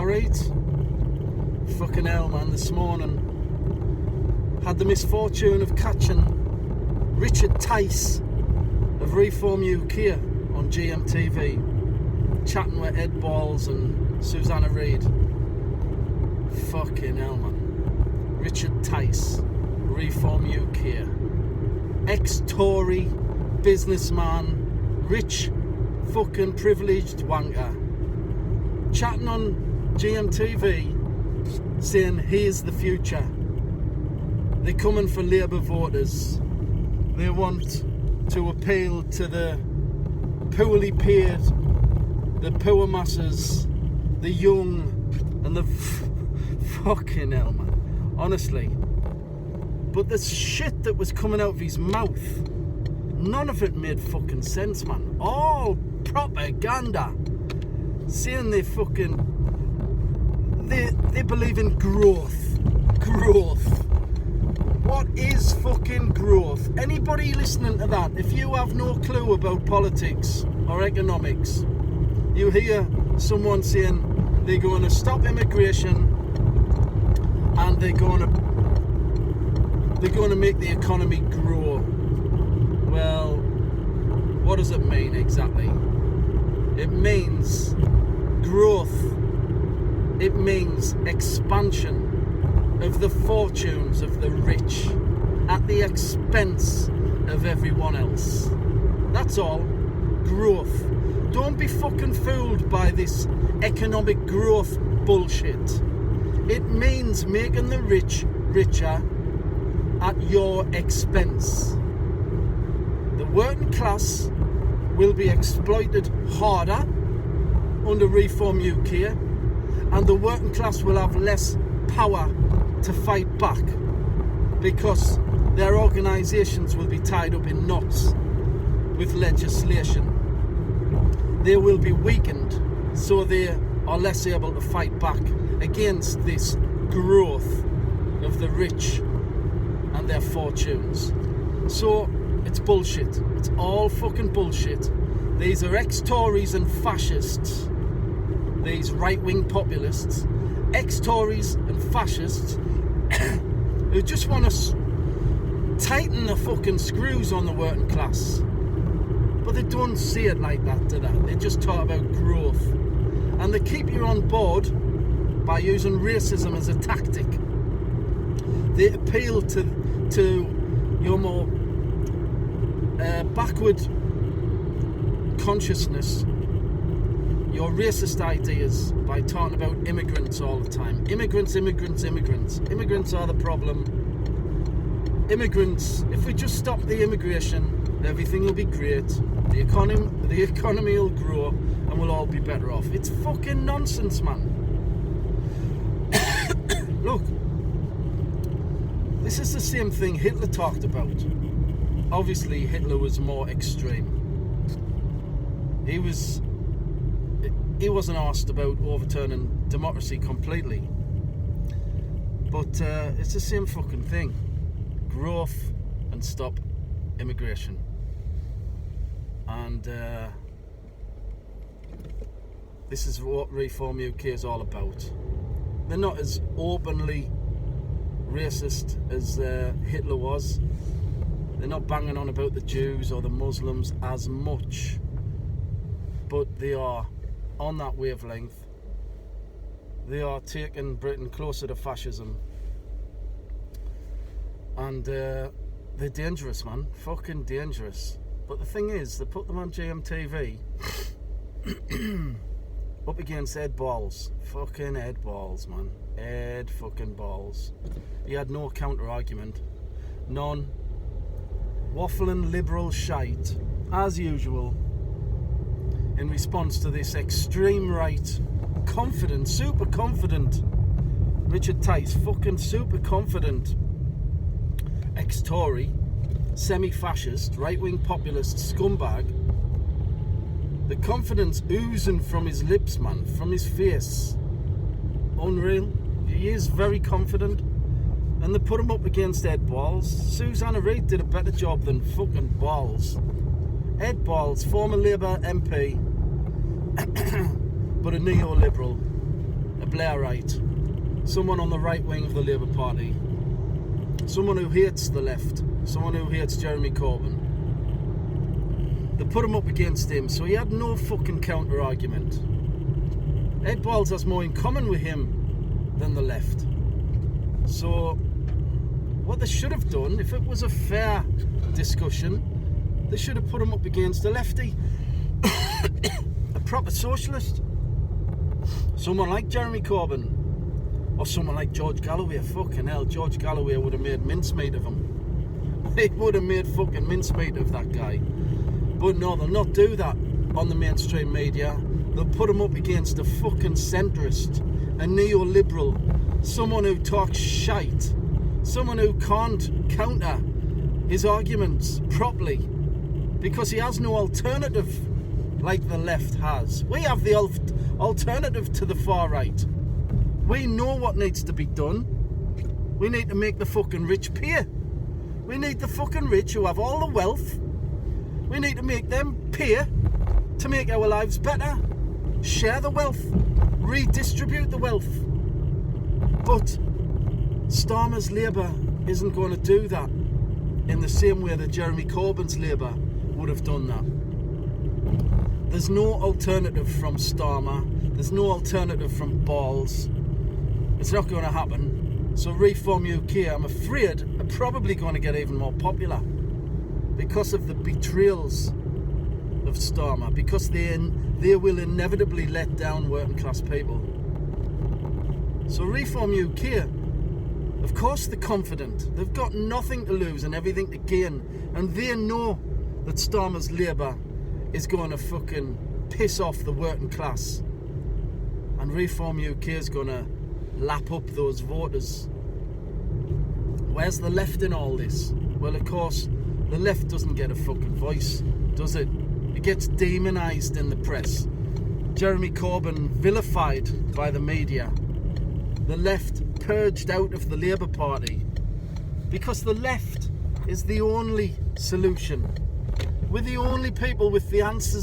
Alright? Fucking hell, man. This morning had the misfortune of catching Richard Tice of Reform UK on GMTV chatting with Ed Balls and Susanna Reid. Fucking hell, man. Richard Tice, Reform UK, ex-Tory businessman, rich fucking privileged wanker, chatting on GMTV saying here's the future. They're coming for Labour voters. They want to appeal to the poorly paid, the poor masses, the young, and the fucking hell, man. Honestly. But the shit that was coming out of his mouth, none of it made fucking sense, man. All propaganda. Saying they fucking... They believe in growth. Growth. What is fucking growth? Anybody listening to that, if you have no clue about politics or economics, you hear someone saying they're going to stop immigration and they're going to make the economy grow. Well, what does it mean exactly? It means growth. It means expansion of the fortunes of the rich at the expense of everyone else. That's all. Growth. Don't be fucking fooled by this economic growth bullshit. It means making the rich richer at your expense. The working class will be exploited harder under Reform UK, and the working class will have less power to fight back because their organisations will be tied up in knots with legislation. They will be weakened, so they are less able to fight back against this growth of the rich and their fortunes. So it's bullshit. It's all fucking bullshit. These are ex-Tories and fascists. These right-wing populists, ex-Tories and fascists who just want to tighten the fucking screws on the working class. But they don't see it like that, do they? They just talk about growth. And they keep you on board by using racism as a tactic. They appeal to your more backward consciousness, your racist ideas, by talking about immigrants all the time. Immigrants, immigrants, immigrants. Immigrants are the problem. Immigrants, if we just stop the immigration, everything will be great. The economy will grow and we'll all be better off. It's fucking nonsense, man. Look, this is the same thing Hitler talked about. Obviously, Hitler was more extreme. He wasn't asked about overturning democracy completely. But it's the same fucking thing. Growth and stop immigration. And this is what Reform UK is all about. They're not as openly racist as Hitler was. They're not banging on about the Jews or the Muslims as much. But they are on that wavelength. They are taking Britain closer to fascism. And they're dangerous, man. Fucking dangerous. But the thing is, they put them on GMTV up against Ed Balls. Fucking Ed Balls, man. Ed fucking Balls. He had no counter argument. None. Waffling liberal shite, as usual, in response to this extreme right, confident, super confident Richard Tice, fucking super confident ex-Tory, semi-fascist, right-wing populist scumbag. The confidence oozing from his lips, man, from his face. Unreal. He is very confident. And they put him up against Ed Balls. Susanna Reid did a better job than fucking Balls. Ed Balls, former Labour MP, but a neoliberal, a Blairite, someone on the right wing of the Labour Party, someone who hates the left, someone who hates Jeremy Corbyn. They put him up against him, so he had no fucking counter argument. Ed Balls has more in common with him than the left. So what they should have done, if it was a fair discussion, they should have put him up against a lefty, a proper socialist, someone like Jeremy Corbyn, or someone like George Galloway. Fucking hell, George Galloway would have made mincemeat of him. He would have made fucking mincemeat of that guy. But no, they'll not do that on the mainstream media. They'll put him up against a fucking centrist, a neoliberal, someone who talks shite, someone who can't counter his arguments properly because he has no alternative like the left has. We have the alternative to the far right. We know what needs to be done. We need to make the fucking rich pay. We need the fucking rich who have all the wealth. We need to make them pay to make our lives better. Share the wealth. Redistribute the wealth. But Starmer's Labour isn't going to do that in the same way that Jeremy Corbyn's Labour would have done that. There's no alternative from Starmer. There's no alternative from Balls. It's not going to happen. So Reform UK, I'm afraid, are probably going to get even more popular because of the betrayals of Starmer, because they will inevitably let down working class people. So Reform UK, of course they're confident. They've got nothing to lose and everything to gain. And they know that Starmer's Labour is going to fucking piss off the working class. And Reform UK is going to lap up those voters. Where's the left in all this? Well, of course, the left doesn't get a fucking voice, does it? It gets demonised in the press. Jeremy Corbyn vilified by the media. The left purged out of the Labour Party because the left is the only solution. We're the only people with the answers